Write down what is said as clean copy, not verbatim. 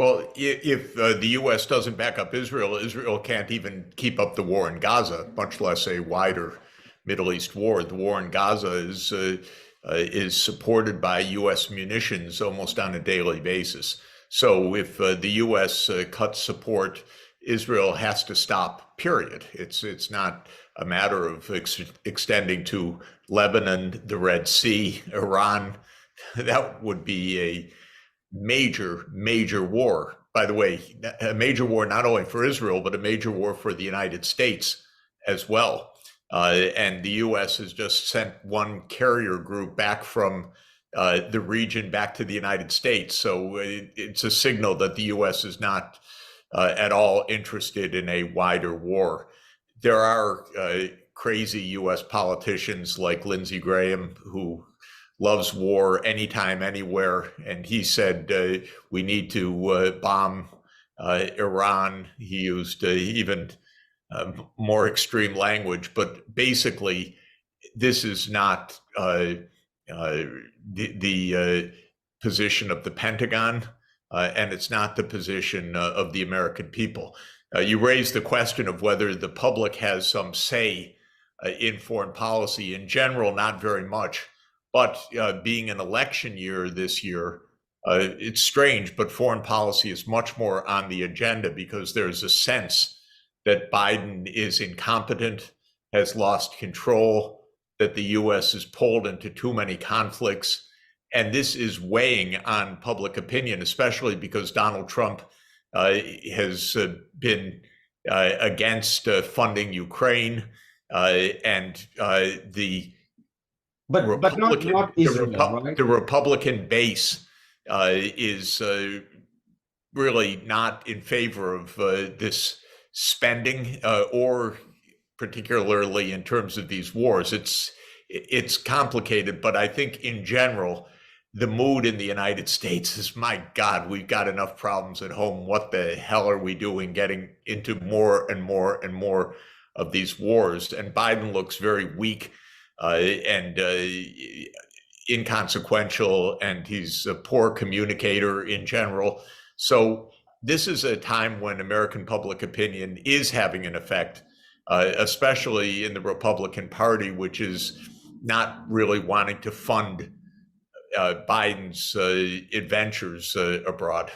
Well, if the U.S. doesn't back up Israel, Israel can't even keep up the war in Gaza, much less a wider Middle East war. The war in Gaza is supported by U.S. munitions almost on a daily basis. So if the U.S. Cuts support, Israel has to stop. Period. It's not a matter of extending to Lebanon, the Red Sea, Iran. That would be a major war. By the way, a major war not only for Israel, but a major war for the United States as well. And the U.S. has just sent one carrier group back from the region back to the United States. So it's a signal that the U.S. is not at all interested in a wider war. There are crazy U.S. politicians like Lindsey Graham who loves war anytime, anywhere. And he said we need to bomb Iran. He used even more extreme language, but basically, this is not the position of the Pentagon, and it's not the position of the American people. You raised the question of whether the public has some say in foreign policy. In general, not very much. But being an election year this year, it's strange, but foreign policy is much more on the agenda because there's a sense that Biden is incompetent, has lost control, that the U.S. is pulled into too many conflicts. And this is weighing on public opinion, especially because Donald Trump has been against funding Ukraine and the But not Israel, right? the Republican base is really not in favor of this spending, or particularly in terms of these wars. It's complicated, but I think in general, the mood in the United States is, my God, we've got enough problems at home. What the hell are we doing getting into more and more and more of these wars? And Biden looks very weak and inconsequential, and he's a poor communicator in general. So this is a time when American public opinion is having an effect, especially in the Republican Party, which is not really wanting to fund Biden's adventures abroad.